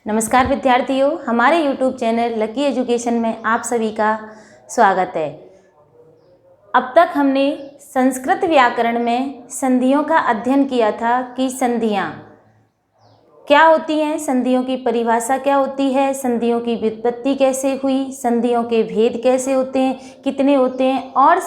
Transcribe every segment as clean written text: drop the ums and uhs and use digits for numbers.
नमस्कार विद्यार्थियों, हमारे YouTube चैनल लकी एजुकेशन में आप सभी का स्वागत है। अब तक हमने संस्कृत व्याकरण में संधियों का अध्ययन किया था कि संधियाँ क्या होती हैं, संधियों की परिभाषा क्या होती है, संधियों की व्युत्पत्ति कैसे हुई, संधियों के भेद कैसे होते हैं, कितने होते हैं और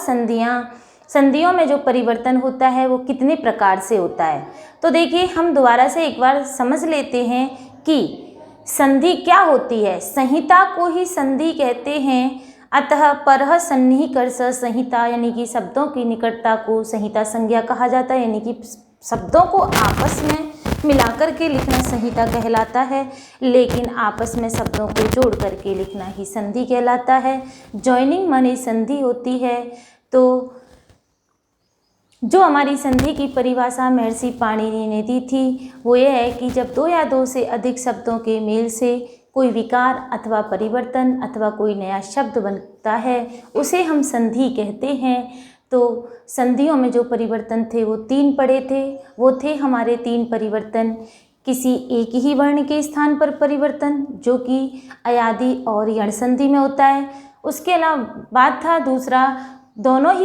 संधियों में जो परिवर्तन होता है वो कितने प्रकार से होता है। तो देखिए, हम दोबारा से एक बार समझ लेते हैं कि संधि क्या होती है। संहिता को ही संधि कहते हैं। अतः परः सन्निकर्ष संहिता यानी कि शब्दों की निकटता को संहिता संज्ञा कहा जाता है, यानी कि शब्दों को आपस में मिलाकर के लिखना संहिता कहलाता है, लेकिन आपस में शब्दों को जोड़ करके लिखना ही संधि कहलाता है। जॉइनिंग माने संधि होती है। तो जो हमारी संधि की परिभाषा महर्षि पाणिनि ने दी थी वो ये है कि जब दो या दो से अधिक शब्दों के मेल से कोई विकार अथवा परिवर्तन अथवा कोई नया शब्द बनता है उसे हम संधि कहते हैं। तो संधियों में जो परिवर्तन थे वो 3 पड़े थे। वो थे हमारे 3 परिवर्तन। किसी एक ही वर्ण के स्थान पर परिवर्तन जो कि अयादि और यण संधि में होता है। उसके अलावा बात था दूसरा, दोनों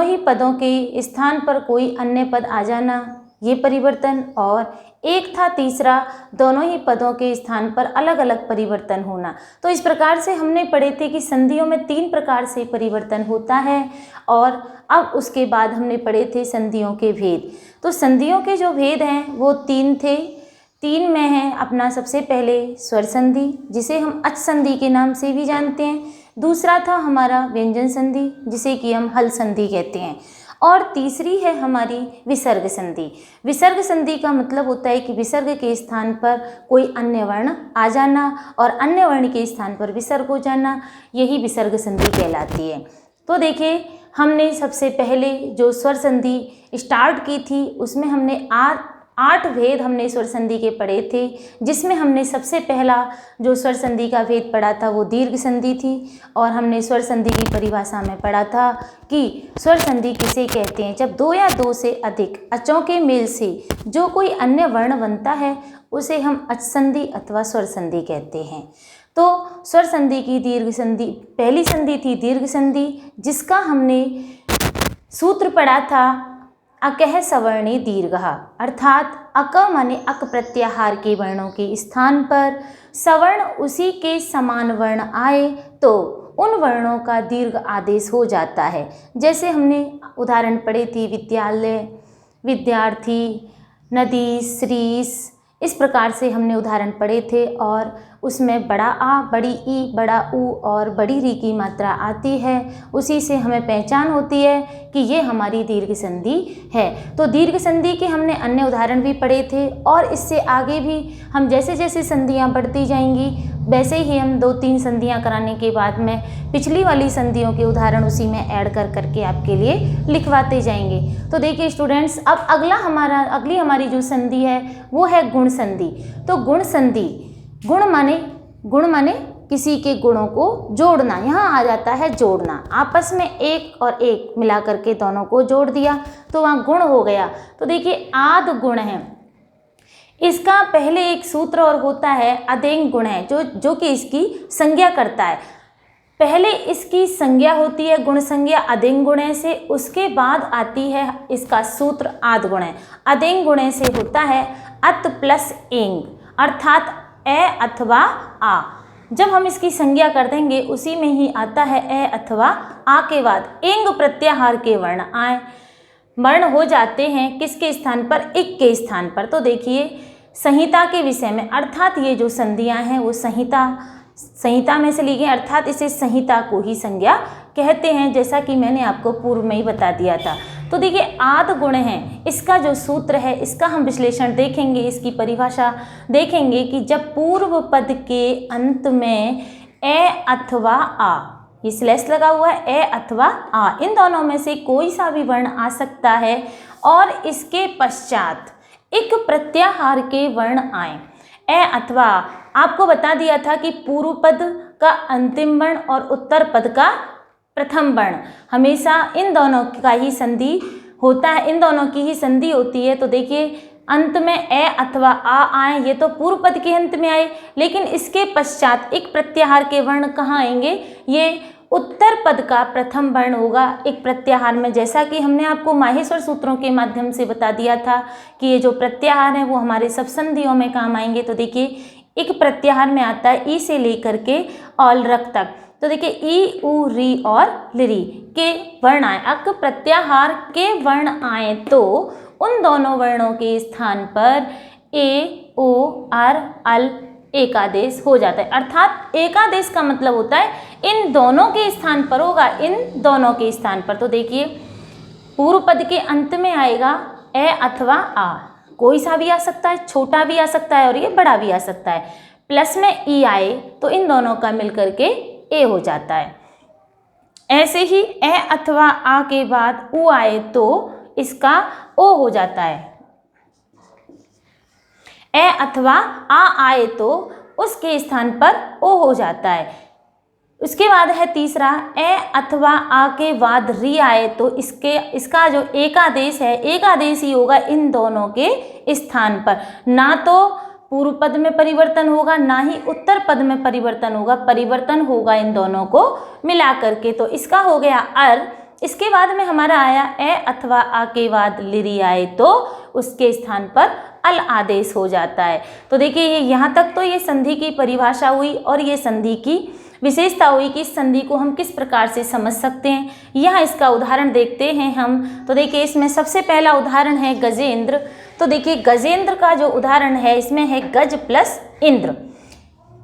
ही पदों के स्थान पर कोई अन्य पद आ जाना, ये परिवर्तन। और एक था तीसरा, दोनों ही पदों के स्थान पर अलग अलग परिवर्तन होना। तो इस प्रकार से हमने पढ़े थे कि संधियों में 3 प्रकार से परिवर्तन होता है। और अब उसके बाद हमने पढ़े थे संधियों के भेद। तो संधियों के जो भेद हैं वो 3 थे। 3 में है अपना सबसे पहले स्वर संधि, जिसे हम अच संधि के नाम से भी जानते हैं। दूसरा था हमारा व्यंजन संधि, जिसे कि हम हल संधि कहते हैं। और तीसरी है हमारी विसर्ग संधि। विसर्ग संधि का मतलब होता है कि विसर्ग के स्थान पर कोई अन्य वर्ण आ जाना और अन्य वर्ण के स्थान पर विसर्ग हो जाना, यही विसर्ग संधि कहलाती है। तो देखिए, हमने सबसे पहले जो स्वर संधि स्टार्ट की थी उसमें हमने 8 भेद हमने स्वर संधि के पढ़े थे, जिसमें हमने सबसे पहला जो स्वर संधि का भेद पढ़ा था वो दीर्घ संधि थी। और हमने स्वर संधि की परिभाषा में पढ़ा था कि स्वर संधि किसे कहते हैं, जब 2 या 2 से अधिक अचों के मेल से जो कोई अन्य वर्ण बनता है उसे हम अच संधि अथवा स्वर संधि कहते हैं। तो स्वर संधि की पहली संधि थी दीर्घ संधि, जिसका हमने सूत्र पढ़ा था अकह सवर्णे दीर्घः, अर्थात अक माने अक प्रत्याहार के वर्णों के स्थान पर सवर्ण उसी के समान वर्ण आए तो उन वर्णों का दीर्घ आदेश हो जाता है। जैसे हमने उदाहरण पढ़े थे विद्यालय, विद्यार्थी, नदी, श्रीस, इस प्रकार से हमने उदाहरण पढ़े थे। और उसमें बड़ा आ, बड़ी ई, बड़ा ऊ और बड़ी री की मात्रा आती है, उसी से हमें पहचान होती है कि ये हमारी दीर्घ संधि है। तो दीर्घ संधि के हमने अन्य उदाहरण भी पढ़े थे और इससे आगे भी हम जैसे जैसे संधियाँ बढ़ती जाएंगी वैसे ही हम 2-3 संधियाँ कराने के बाद में पिछली वाली संधियों के उदाहरण उसी में ऐड कर करके आपके लिए लिखवाते जाएंगे। तो देखिए स्टूडेंट्स, अब अगली हमारी जो संधि है वो है गुण संधि। तो गुण संधि, गुण माने किसी के गुणों को जोड़ना, यहाँ आ जाता है जोड़ना। आपस में एक और एक मिला करके दोनों को जोड़ दिया तो वहाँ गुण हो गया। तो देखिए आद गुण है, इसका पहले एक सूत्र और होता है अदेंग गुण है जो कि इसकी संज्ञा करता है। पहले इसकी संज्ञा होती है गुण संज्ञा अदेंग गुणे से, उसके बाद आती है इसका सूत्र आद गुणे। अदेंग गुणे से होता है अत प्लस एंग, अर्थात ए अथवा आ। जब हम इसकी संज्ञा कर देंगे उसी में ही आता है ए अथवा आ के बाद एंग प्रत्याहार के वर्ण हो जाते हैं किसके स्थान पर, इक के स्थान पर। तो देखिए संहिता के विषय में, अर्थात ये जो संधियां हैं वो संहिता में से ली गई, अर्थात इसे संहिता को ही संज्ञा कहते हैं, जैसा कि मैंने आपको पूर्व में ही बता दिया था। तो देखिए आद गुण है, इसका जो सूत्र है इसका हम विश्लेषण देखेंगे, इसकी परिभाषा देखेंगे कि जब पूर्व पद के अंत में ए अथवा आ, ये स्लैश लगा हुआ है, ए अथवा आ, इन दोनों में से कोई सा भी वर्ण आ सकता है और इसके पश्चात एक प्रत्याहार के वर्ण आए। ए अथवा, आपको बता दिया था कि पूर्व पद का अंतिम वर्ण और उत्तर पद का प्रथम वर्ण, हमेशा इन दोनों का ही संधि होता है, इन दोनों की ही संधि होती है। तो देखिए अंत में ए अथवा आ आए, ये तो पूर्व पद के अंत में आए, लेकिन इसके पश्चात एक प्रत्याहार के वर्ण कहाँ आएंगे, ये उत्तर पद का प्रथम वर्ण होगा एक प्रत्याहार में। जैसा कि हमने आपको माहेश्वर सूत्रों के माध्यम से बता दिया था कि ये जो प्रत्याहार है वो हमारे सब संधियों में काम आएंगे। तो देखिए एक प्रत्याहार में आता है ई से लेकर के ऑल रक तक। तो देखिए ई उ री और लिरी के वर्ण आए, अक प्रत्याहार के वर्ण आए तो उन दोनों वर्णों के स्थान पर ए ओ आर अल एकादेश हो जाता है। अर्थात एकादेश का मतलब होता है इन दोनों के स्थान पर होगा, इन दोनों के स्थान पर। तो देखिए पूर्व पद के अंत में आएगा ए अथवा आ, कोई सा भी आ सकता है, छोटा भी आ सकता है और ये बड़ा भी आ सकता है। प्लस में ई आए तो इन दोनों का मिलकर के ए हो जाता है। ऐसे ही ए अथवा आ के बाद उ आए तो इसका ओ हो जाता है। ए अथवा आ आए तो उसके स्थान पर ओ हो जाता है। उसके बाद है तीसरा, ए अथवा आ के बाद री आए तो इसका जो एकादेश है, एकादेश ही होगा इन दोनों के स्थान पर। ना तो पूर्व पद में परिवर्तन होगा, ना ही उत्तर पद में परिवर्तन होगा, परिवर्तन होगा इन दोनों को मिला करके। तो इसका हो गया अर। इसके बाद में हमारा आया ए अथवा आ के बाद लिरी आए तो उसके स्थान पर अल आदेश हो जाता है। तो देखिए ये यहाँ तक तो ये संधि की परिभाषा हुई और ये संधि की विशेषता हुई कि इस संधि को हम किस प्रकार से समझ सकते हैं। यहाँ इसका उदाहरण देखते हैं हम। तो देखिए इसमें सबसे पहला उदाहरण है गजेंद्र। तो देखिए गजेंद्र का जो उदाहरण है इसमें है गज प्लस इंद्र।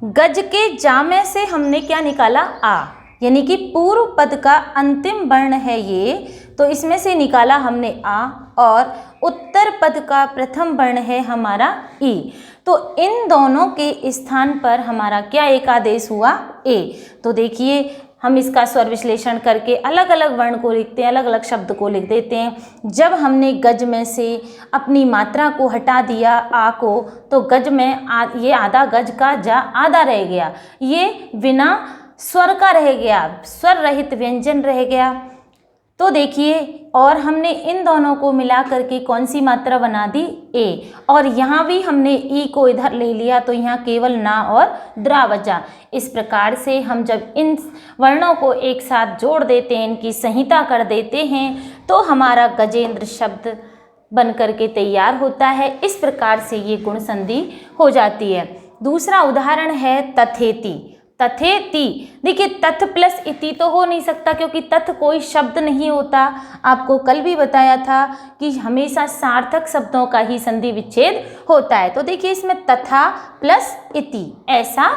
गज के जामे से हमने क्या निकाला, आ, यानी कि पूर्व पद का अंतिम वर्ण है ये, तो इसमें से निकाला हमने आ, और उत्तर पद का प्रथम वर्ण है हमारा ई। तो इन दोनों के स्थान पर हमारा क्या एकादेश हुआ, ए। तो देखिए हम इसका स्वर विश्लेषण करके अलग अलग वर्ण को लिखते हैं, अलग अलग शब्द को लिख देते हैं। जब हमने गज में से अपनी मात्रा को हटा दिया आ को, तो गज में ये आधा गज का जा आधा रह गया, ये बिना स्वर का रह गया, स्वर रहित व्यंजन रह गया। तो देखिए और हमने इन दोनों को मिला करके कौन सी मात्रा बना दी, ए। और यहाँ भी हमने ई को इधर ले लिया तो यहाँ केवल ना और द्रा बचा। इस प्रकार से हम जब इन वर्णों को एक साथ जोड़ देते हैं, इनकी संहिता कर देते हैं, तो हमारा गजेंद्र शब्द बन करके तैयार होता है। इस प्रकार से ये गुण संधि हो जाती है। दूसरा उदाहरण है तथेति। तथेति, देखिए तथ प्लस इति तो हो नहीं सकता क्योंकि तथ कोई शब्द नहीं होता। आपको कल भी बताया था कि हमेशा सार्थक शब्दों का ही संधि विच्छेद होता है। तो देखिए इसमें तथा प्लस इति ऐसा।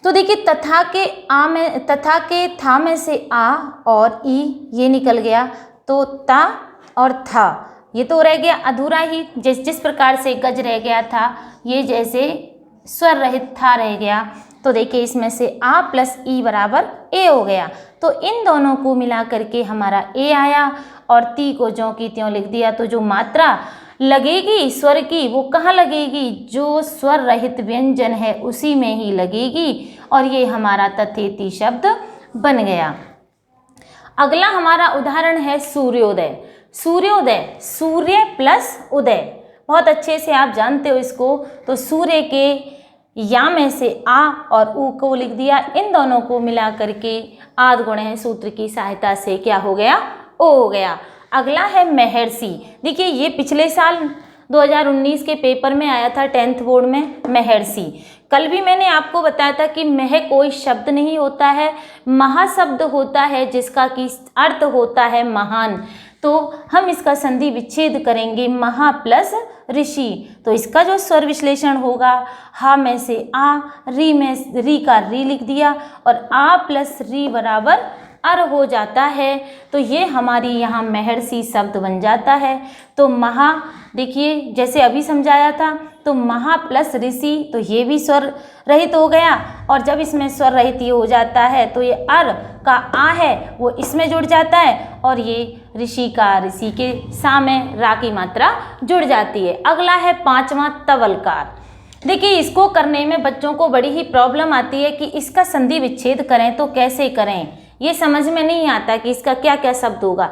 तो देखिए तथा के था में से आ और ई ये निकल गया, तो ता और था ये तो रह गया अधूरा ही। जिस प्रकार से गज रह गया था, ये जैसे स्वर रहित था रह गया। तो देखिए इसमें से आ प्लस ई बराबर ए हो गया। तो इन दोनों को मिला करके हमारा ए आया और ती को ज्यों की त्यों लिख दिया। तो जो मात्रा लगेगी स्वर की वो कहाँ लगेगी, जो स्वर रहित व्यंजन है उसी में ही लगेगी, और ये हमारा तथेति शब्द बन गया। अगला हमारा उदाहरण है सूर्योदय। सूर्योदय, सूर्य प्लस उदय, बहुत अच्छे से आप जानते हो इसको। तो सूर्य के या में से आ और ऊ को लिख दिया, इन दोनों को मिला करके आद गुणः सूत्र की सहायता से क्या हो गया, ओ हो गया। अगला है महर्षि। देखिए ये पिछले साल 2019 के पेपर में आया था 10th बोर्ड में महर्षि। कल भी मैंने आपको बताया था कि मह कोई शब्द नहीं होता है, महाशब्द होता है जिसका कि अर्थ होता है महान। तो हम इसका संधि विच्छेद करेंगे महा प्लस ऋषि। तो इसका जो स्वर विश्लेषण होगा, हा में से आ, री में री का री लिख दिया और आ प्लस री बराबर अर हो जाता है। तो ये हमारी यहाँ महर्षि शब्द बन जाता है। तो महा, देखिए जैसे अभी समझाया था, तो महा प्लस ऋषि, तो ये भी स्वर रहित हो गया। और जब इसमें स्वर रहित ये हो जाता है तो ये अर का आ है वो इसमें जुड़ जाता है, और ये ऋषि का ऋषि के सा में रा की मात्रा जुड़ जाती है। अगला है पांचवा तवलकार। देखिए इसको करने में बच्चों को बड़ी ही प्रॉब्लम आती है कि इसका संधि विच्छेद करें तो कैसे करें, ये समझ में नहीं आता कि इसका क्या क्या शब्द होगा।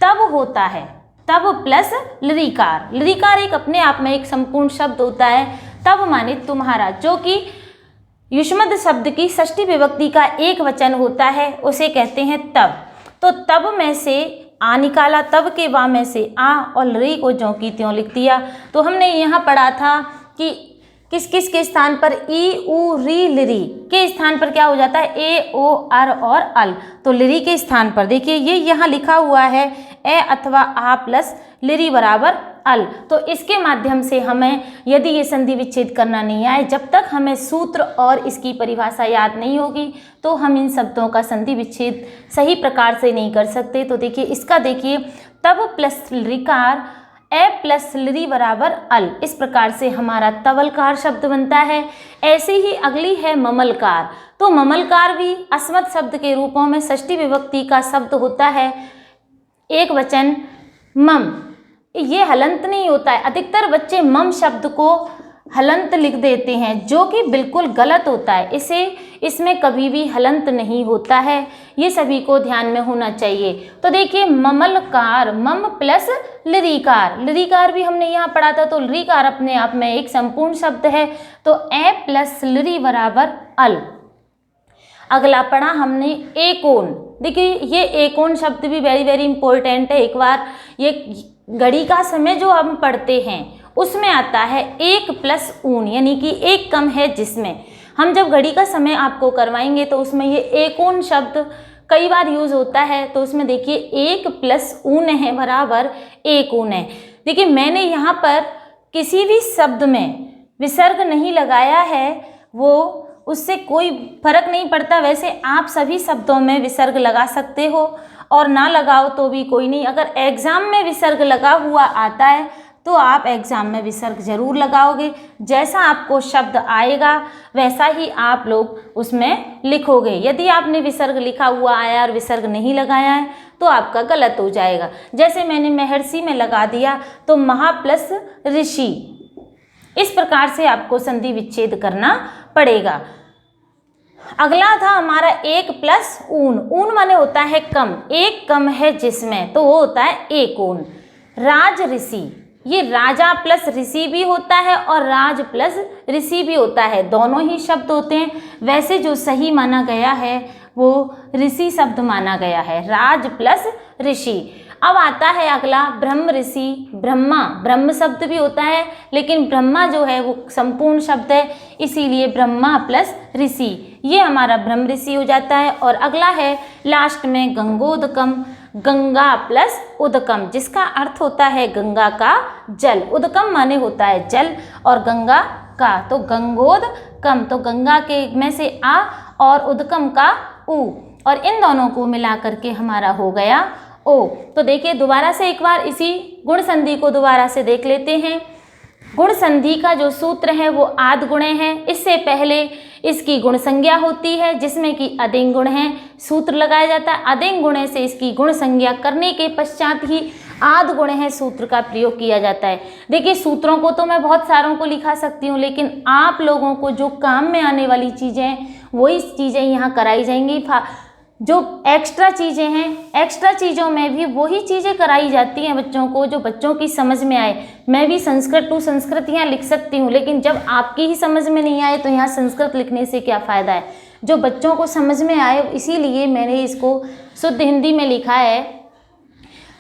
तब होता है, तब प्लस लृकार। लृकार एक अपने आप में एक संपूर्ण शब्द होता है। तब माने तुम्हारा, जो कि युष्मद शब्द की षष्ठी विभक्ति का एक वचन होता है, उसे कहते हैं तब। तो तब में से आ निकाला, तब के वा में से आ और लरी को ज्यों की त्यों लिख दिया। तो हमने यहाँ पढ़ा था कि किस किस के स्थान पर ई उ री लिरी के स्थान पर क्या हो जाता है, ए ओ अर और अल। तो लिरी के स्थान पर देखिए ये यहाँ लिखा हुआ है ए अथवा आ प्लस लिरी बराबर अल। तो इसके माध्यम से हमें यदि ये संधि विच्छेद करना नहीं आए, जब तक हमें सूत्र और इसकी परिभाषा याद नहीं होगी, तो हम इन शब्दों का संधि विच्छेद सही प्रकार से नहीं कर सकते। तो देखिए इसका देखिए, तब प्लस लृकार ए प्लस लृ बराबर अल, इस प्रकार से हमारा तवलकार शब्द बनता है। ऐसे ही अगली है ममलकार। तो ममलकार भी अस्मत् शब्द के रूपों में षष्ठी विभक्ति का शब्द होता है, एक वचन मम। ये हलंत नहीं होता है, अधिकतर बच्चे मम शब्द को हलंत लिख देते हैं, जो कि बिल्कुल गलत होता है। इसमें कभी भी हलंत नहीं होता है, ये सभी को ध्यान में होना चाहिए। तो देखिए ममलकार, मम प्लस लृकार। लृकार भी हमने यहाँ पढ़ा था, तो लृकार अपने आप में एक संपूर्ण शब्द है। तो ए प्लस लृ बराबर अल। अगला पढ़ा हमने एकोन। देखिए ये एकोन शब्द भी वेरी वेरी इंपॉर्टेंट है। एक बार ये घड़ी का समय जो हम पढ़ते हैं उसमें आता है एक प्लस ऊन, यानी कि एक कम है जिसमें। हम जब घड़ी का समय आपको करवाएंगे तो उसमें ये एकोन शब्द कई बार यूज होता है। तो उसमें देखिए एक प्लस ऊन है बराबर एक ऊन है। देखिए मैंने यहाँ पर किसी भी शब्द में विसर्ग नहीं लगाया है, वो उससे कोई फर्क नहीं पड़ता। वैसे आप सभी शब्दों में विसर्ग लगा सकते हो और ना लगाओ तो भी कोई नहीं। अगर एग्जाम में विसर्ग लगा हुआ आता है तो आप एग्जाम में विसर्ग जरूर लगाओगे। जैसा आपको शब्द आएगा वैसा ही आप लोग उसमें लिखोगे। यदि आपने विसर्ग लिखा हुआ आया और विसर्ग नहीं लगाया है तो आपका गलत हो जाएगा। जैसे मैंने महर्षि में लगा दिया तो महा प्लस ऋषि, इस प्रकार से आपको संधि विच्छेद करना पड़ेगा। अगला था हमारा एक प्लस ऊन। ऊन माने होता है कम, एक कम है जिसमें, तो वो होता है एक ऊन। राज ऋषि, ये राजा प्लस ऋषि भी होता है और राज प्लस ऋषि भी होता है, दोनों ही शब्द होते हैं। वैसे जो सही माना गया है वो ऋषि शब्द माना गया है, राज प्लस ऋषि। अब आता है अगला ब्रह्म ऋषि। ब्रह्मा, ब्रह्म शब्द भी होता है लेकिन ब्रह्मा जो है वो संपूर्ण शब्द है, इसीलिए ब्रह्मा प्लस ऋषि, ये हमारा ब्रह्म ऋषि हो जाता है। और अगला है लास्ट में गंगोदकम। गंगा प्लस उदकम, जिसका अर्थ होता है गंगा का जल। उदकम माने होता है जल और गंगा का, तो गंगोदकम, तो गंगा के में से आ और उदकम का उ, और इन दोनों को मिला करके हमारा हो गया ओ। तो देखिए दोबारा से एक बार इसी गुण संधि को दोबारा से देख लेते हैं। गुण संधि का जो सूत्र है वो आद गुणे है। इससे पहले इसकी गुण संज्ञा होती है जिसमें कि अधिंग गुण है, सूत्र लगाया जाता है। अधिंग गुणे से इसकी गुण संज्ञा करने के पश्चात ही आद गुण है सूत्र का प्रयोग किया जाता है। देखिए सूत्रों को तो मैं बहुत सारों को लिखा सकती हूँ, लेकिन आप लोगों को जो काम में आने वाली चीज़ें वही चीज़ें यहाँ कराई जाएंगी। जो एक्स्ट्रा चीज़ें हैं, एक्स्ट्रा चीज़ों में भी वही चीज़ें कराई जाती हैं बच्चों को जो बच्चों की समझ में आए। मैं भी संस्कृत टू संस्कृत यहाँ लिख सकती हूँ, लेकिन जब आपकी ही समझ में नहीं आए तो यहाँ संस्कृत लिखने से क्या फ़ायदा है। जो बच्चों को समझ में आए इसीलिए मैंने इसको शुद्ध हिंदी में लिखा है।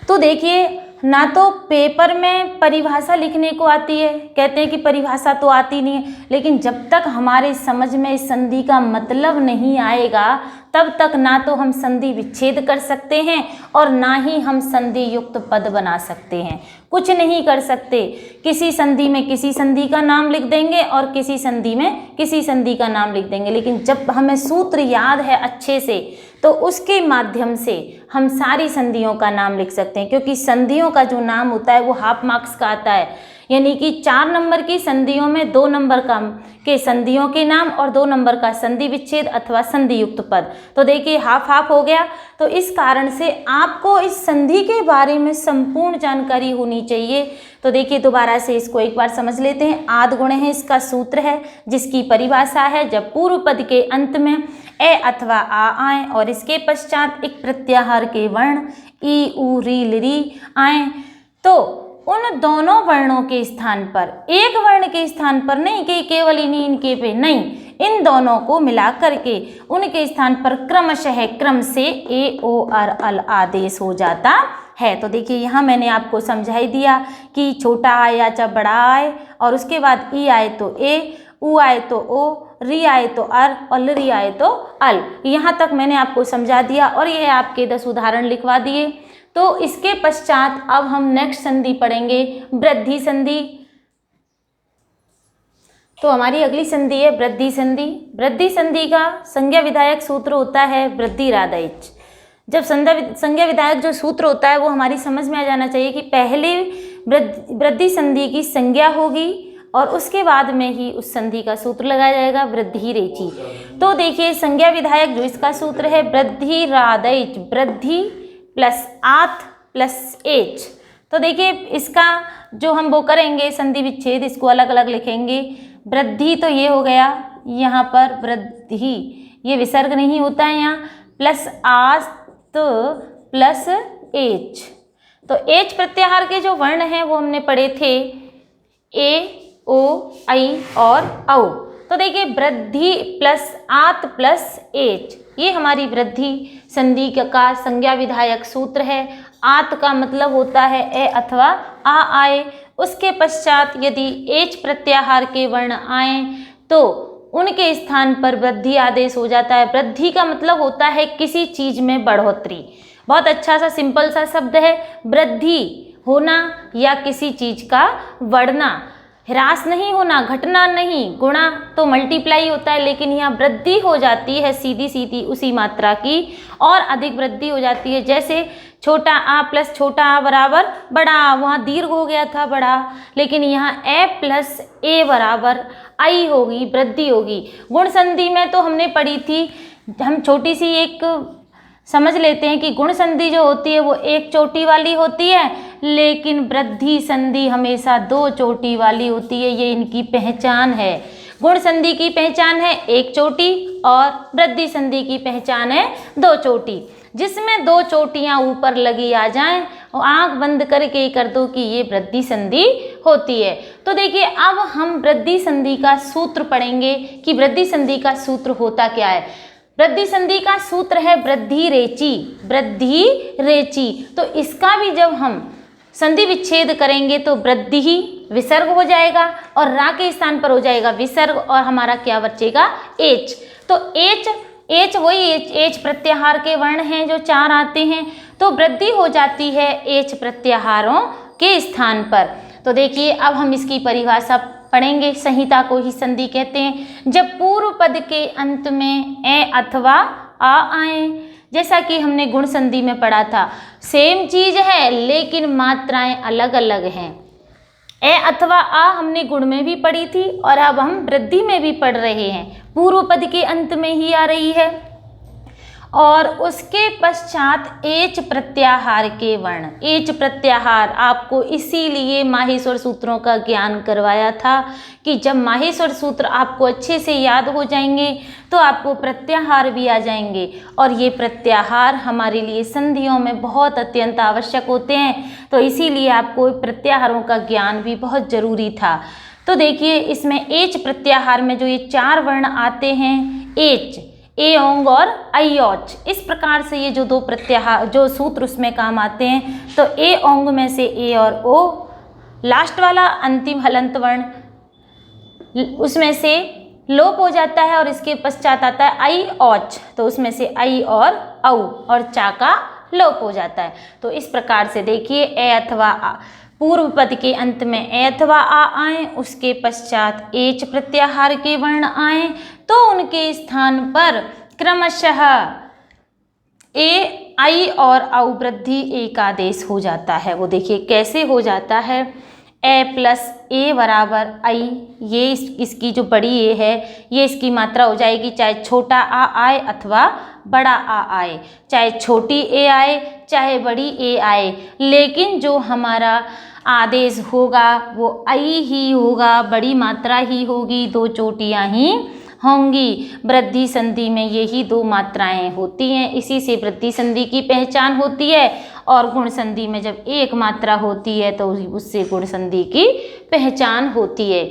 तो देखिए ना तो पेपर में परिभाषा लिखने को आती है, कहते हैं कि परिभाषा तो आती नहीं है, लेकिन जब तक हमारे समझ में इस संधि का मतलब नहीं आएगा तब तक ना तो हम संधि विच्छेद कर सकते हैं और ना ही हम संधि युक्त पद बना सकते हैं। कुछ नहीं कर सकते। किसी संधि में किसी संधि का नाम लिख देंगे और किसी संधि में किसी संधि का नाम लिख देंगे, लेकिन जब हमें सूत्र याद है अच्छे से तो उसके माध्यम से हम सारी संधियों का नाम लिख सकते हैं। क्योंकि संधियों का जो नाम होता है वो हाफ मार्क्स का आता है, यानी कि 4 नंबर की संधियों में 2 नंबर के संधियों के नाम और 2 नंबर का संधि विच्छेद अथवा संधि युक्त पद। तो देखिए हाफ हाफ हो गया। तो इस कारण से आपको इस संधि के बारे में संपूर्ण जानकारी होनी चाहिए। तो देखिए दोबारा से इसको एक बार समझ लेते हैं। आद गुण है, इसका सूत्र है जिसकी परिभाषा है जब पूर्व पद के अंत में ए अथवा आ आए और इसके पश्चात एक प्रत्याहार के वर्ण ई उ री लिरी आए तो उन दोनों वर्णों के स्थान पर, एक वर्ण के स्थान पर नहीं कि केवल इन्हीं इनके पे नहीं, इन दोनों को मिला करके उनके स्थान पर क्रमशः क्रम से ए ओ अर अल आदेश हो जाता है। तो देखिए यहाँ मैंने आपको समझाई दिया कि छोटा आए या चाहे बड़ा आए, और उसके बाद ई आए तो ए, उ आए तो ओ, री आए तो अर और री आए तो अल। यहाँ तक मैंने आपको समझा दिया और ये आपके 10 उदाहरण लिखवा दिए। तो इसके पश्चात अब हम नेक्स्ट संधि पढ़ेंगे, वृद्धि संधि। तो हमारी अगली संधि है वृद्धि संधि। वृद्धि संधि का संज्ञा विधायक सूत्र होता है वृद्धिरादैच। जब संज्ञा विधायक जो सूत्र होता है वो हमारी समझ में आ जाना चाहिए कि पहले वृद्धि संधि की संज्ञा होगी और उसके बाद में ही उस संधि का सूत्र लगाया जाएगा वृद्धिरेचि। तो देखिए संज्ञा विधायक जो इसका सूत्र है वृद्धिरादैच, वृद्धि प्लस आत प्लस एच। तो देखिए इसका जो हम वो करेंगे संधि विच्छेद, इसको अलग अलग लिखेंगे। वृद्धि तो ये हो गया, यहाँ पर वृद्धि ये विसर्ग नहीं होता है यहाँ, प्लस आत प्लस एच। तो एच प्रत्याहार के जो वर्ण हैं वो हमने पढ़े थे ए, ओ, आई और औ। तो देखिए वृद्धि प्लस आत प्लस एच, ये हमारी वृद्धि संधि का संज्ञा विधायक सूत्र है। आत का मतलब होता है ए अथवा आ आए। उसके पश्चात यदि एच प्रत्याहार के वर्ण आए तो उनके स्थान पर वृद्धि आदेश हो जाता है। वृद्धि का मतलब होता है किसी चीज में बढ़ोतरी। बहुत अच्छा सा सिंपल सा शब्द है, वृद्धि होना या किसी चीज का बढ़ना, ह्रास नहीं होना, घटना नहीं। गुणा तो मल्टीप्लाई होता है, लेकिन यहाँ वृद्धि हो जाती है सीधी सीधी उसी मात्रा की और अधिक वृद्धि हो जाती है। जैसे छोटा आ प्लस छोटा आ बराबर बड़ा आ, वहाँ दीर्घ हो गया था बड़ा, लेकिन यहाँ ए प्लस ए बराबर आई होगी, वृद्धि होगी। गुण संधि में तो हमने पढ़ी थी, हम छोटी सी एक समझ लेते हैं कि गुण संधि जो होती है वो एक चोटी वाली होती है, लेकिन वृद्धि संधि हमेशा 2 चोटी वाली होती है। ये इनकी पहचान है। गुण संधि की पहचान है एक चोटी और वृद्धि संधि की पहचान है 2 चोटी। जिसमें 2 चोटियां ऊपर लगी आ जाएं और आंख बंद करके कर दो कि ये वृद्धि संधि होती है। तो देखिए अब हम वृद्धि संधि का सूत्र पढ़ेंगे कि वृद्धि संधि का सूत्र होता क्या है। वृद्धि संधि का सूत्र है वृद्धिरेचि, वृद्धिरेचि। तो इसका भी जब हम संधि विच्छेद करेंगे तो वृद्धि ही विसर्ग हो जाएगा और रा के स्थान पर हो जाएगा विसर्ग और हमारा क्या बचेगा एच। तो एच वही एच प्रत्याहार के वर्ण हैं जो 4 आते हैं, तो वृद्धि हो जाती है एच प्रत्याहारों के स्थान पर। तो देखिए अब हम इसकी परिभाषा पढ़ेंगे। संहिता को ही संधि कहते हैं जब पूर्व पद के अंत में ए अथवा आ आए। जैसा कि हमने गुण संधि में पढ़ा था, सेम चीज है लेकिन मात्राएं अलग अलग हैं। ए अथवा आ हमने गुण में भी पढ़ी थी और अब हम वृद्धि में भी पढ़ रहे हैं, पूर्व पद के अंत में ही आ रही है। और उसके पश्चात एच प्रत्याहार के वर्ण। एच प्रत्याहार आपको इसीलिए माहेश्वर सूत्रों का ज्ञान करवाया था कि जब माहेश्वर सूत्र आपको अच्छे से याद हो जाएंगे तो आपको प्रत्याहार भी आ जाएंगे, और ये प्रत्याहार हमारे लिए संधियों में बहुत अत्यंत आवश्यक होते हैं। तो इसीलिए आपको प्रत्याहारों का ज्ञान भी बहुत जरूरी था। तो देखिए इसमें एच प्रत्याहार में जो ये 4 वर्ण आते हैं, एच, ए ओंग और आई औच, इस प्रकार से ये जो 2 प्रत्याहार जो सूत्र उसमें काम आते हैं। तो ए ओंग में से ए और ओ, लास्ट वाला अंतिम हलंत वर्ण उसमें से लोप हो जाता है और इसके पश्चात आता है आई औच, तो उसमें से आई और औ और चा का लोप हो जाता है। तो इस प्रकार से देखिए ए अथवा आ, पूर्व पद के अंत में ए अथवा आ आए, उसके पश्चात एच प्रत्याहार के वर्ण आए तो उनके स्थान पर क्रमशः ए, आई और औ वृद्धि एक आदेश हो जाता है। वो देखिए कैसे हो जाता है, ए प्लस ए बराबर आई, ये इसकी जो बड़ी ए है ये इसकी मात्रा हो जाएगी, चाहे छोटा आ आए अथवा बड़ा आ आए, चाहे छोटी ए आए चाहे बड़ी ए आए, लेकिन जो हमारा आदेश होगा वो आई ही होगा, बड़ी मात्रा ही होगी, 2 चोटियाँ ही होंगी। वृद्धि संधि में यही दो मात्राएं होती हैं, इसी से वृद्धि संधि की पहचान होती है। और गुण संधि में जब एक मात्रा होती है तो उससे गुण संधि की पहचान होती है।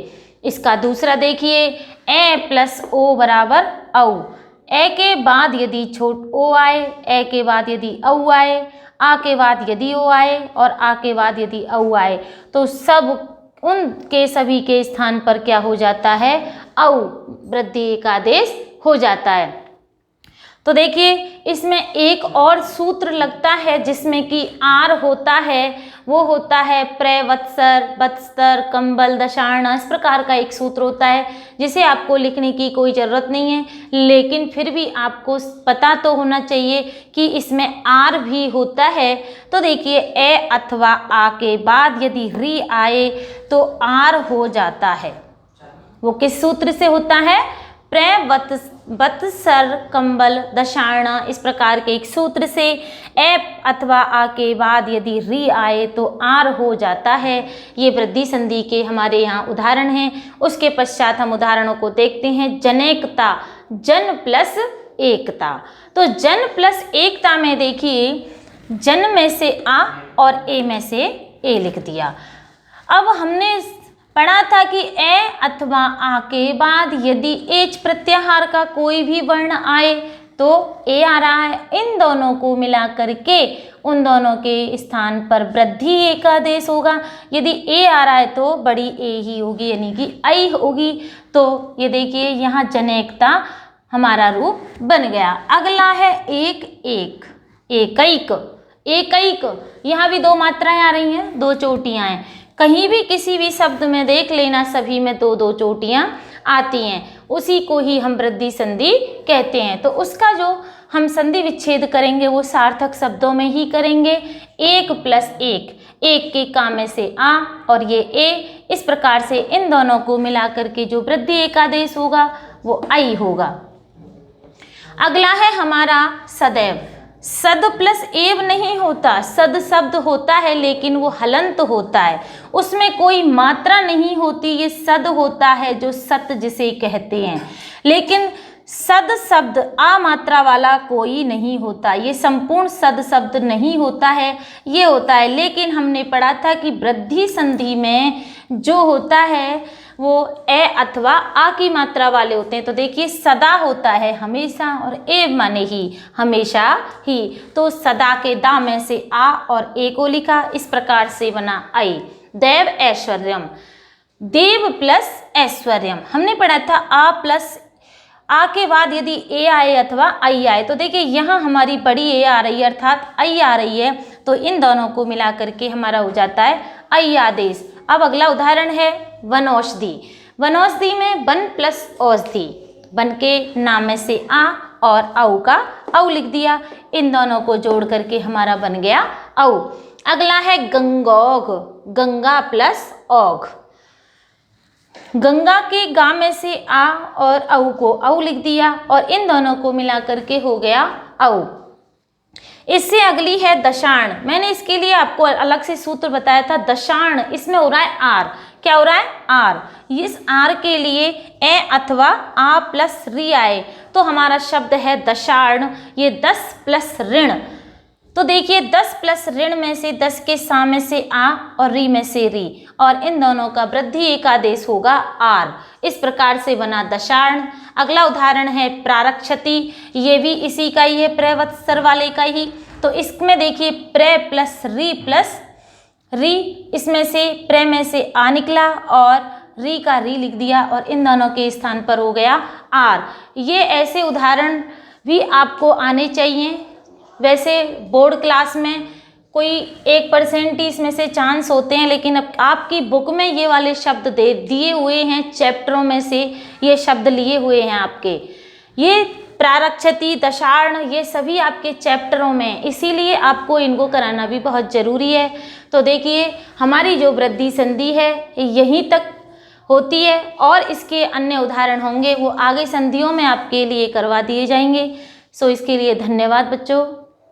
इसका दूसरा देखिए, ए प्लस ओ बराबर औ। ए के बाद यदि छोट ओ आए, ए के बाद यदि औ आए, आ के बाद यदि ओ आए और आ के बाद यदि औ आए, तो सब उनके सभी के स्थान पर क्या हो जाता है, औ वृद्धि एकादेश हो जाता है। तो देखिए इसमें एक और सूत्र लगता है जिसमें कि आर होता है, वो होता है प्र, वत्सर, बत्स्तर, कंबल, दशार्ण, इस प्रकार का एक सूत्र होता है जिसे आपको लिखने की कोई ज़रूरत नहीं है, लेकिन फिर भी आपको पता तो होना चाहिए कि इसमें आर भी होता है। तो देखिए ए अथवा आ के बाद यदि री आए तो आर हो जाता है। वो किस सूत्र से होता है, प्र, वत्सर, कंबल, दशार्ण, इस प्रकार के एक सूत्र से ए अथवा आ के बाद यदि री आए तो आर हो जाता है। ये वृद्धि संधि के हमारे यहाँ उदाहरण हैं। उसके पश्चात हम उदाहरणों को देखते हैं। जनेकता, जन प्लस एकता। तो जन प्लस एकता में देखिए जन में से आ और ए में से ए लिख दिया। अब हमने पढ़ा था कि ए अथवा आ के बाद यदि एच प्रत्याहार का कोई भी वर्ण आए तो ए आ रहा है। इन दोनों को मिला करके उन दोनों के स्थान पर वृद्धि एकादेश होगा। यदि ए आ रहा है तो बड़ी ए ही होगी, यानी कि आई होगी। तो ये देखिए यहाँ जनेकता हमारा रूप बन गया। अगला है एक एक, एकैक, एकैक। यहाँ भी दो मात्राएं आ रही हैं, दो चोटियां हैं। कहीं भी किसी भी शब्द में देख लेना, सभी में दो दो चोटियां आती हैं, उसी को ही हम वृद्धि संधि कहते हैं। तो उसका जो हम संधि विच्छेद करेंगे वो सार्थक शब्दों में ही करेंगे। एक प्लस एक, एक के काम में से आ और ये ए, इस प्रकार से इन दोनों को मिला करके जो वृद्धि एकादेश होगा वो आई होगा। अगला है हमारा सदैव। सद प्लस एव नहीं होता, सद शब्द होता है लेकिन वो हलंत होता है, उसमें कोई मात्रा नहीं होती। ये सद होता है जो सत जिसे कहते हैं, लेकिन सद शब्द आ मात्रा वाला कोई नहीं होता, ये संपूर्ण सद शब्द नहीं होता है, ये होता है। लेकिन हमने पढ़ा था कि वृद्धि संधि में जो होता है वो ए अथवा आ की मात्रा वाले होते हैं। तो देखिए सदा होता है हमेशा और एव माने ही, हमेशा ही। तो सदा के दा में से आ और ए को लिखा, इस प्रकार से बना आई। देव ऐश्वर्यम, देव प्लस ऐश्वर्यम। हमने पढ़ा था आ प्लस आ के बाद यदि ए आए अथवा आई आए, तो देखिए यहाँ हमारी बड़ी ए आ रही है अर्थात आई आ रही है, तो इन दोनों को मिला करके हमारा हो जाता है आई आदेश। अब अगला उदाहरण है वनौषधि। वनौषधि में वन प्लस औषधि, वन के नाम में से आ और औ का औ लिख दिया, इन दोनों को जोड़ करके हमारा बन गया औ। अगला है गंगौघ, गंगा प्लस औघ। गंगा के गा में से आ और औ को औ लिख दिया और इन दोनों को मिला करके हो गया औ। इससे अगली है दशार्ण। मैंने इसके लिए आपको अलग से सूत्र बताया था। दशार्ण, इसमें हो रहा है आर। क्या हो रहा है, आर। इस आर के लिए ए अथवा आ प्लस री आए तो हमारा शब्द है दशार्ण। ये 10 प्लस ऋण, तो देखिए 10 प्लस ऋण में से 10 के सा में से आ और री में से री, और इन दोनों का वृद्धि एकादेश होगा आर। इस प्रकार से बना दशार्ण। अगला उदाहरण है प्रारक्षति। ये भी इसी का ही है, प्रवत्सर वाले का ही। तो इसमें देखिए प्र प्लस री, इसमें से प्र में से आ निकला और री का री लिख दिया और इन दोनों के स्थान पर हो गया आर। ये ऐसे उदाहरण भी आपको आने चाहिए। वैसे बोर्ड क्लास में कोई 1% ही इसमें से चांस होते हैं, लेकिन अब आपकी बुक में ये वाले शब्द दे दिए हुए हैं, चैप्टरों में से ये शब्द लिए हुए हैं आपके। ये प्रारक्षति, दशार्ण, ये सभी आपके चैप्टरों में, इसीलिए आपको इनको कराना भी बहुत ज़रूरी है। तो देखिए हमारी जो वृद्धि संधि है यहीं तक होती है और इसके अन्य उदाहरण होंगे वो आगे संधियों में आपके लिए करवा दिए जाएंगे। सो इसके लिए धन्यवाद बच्चों।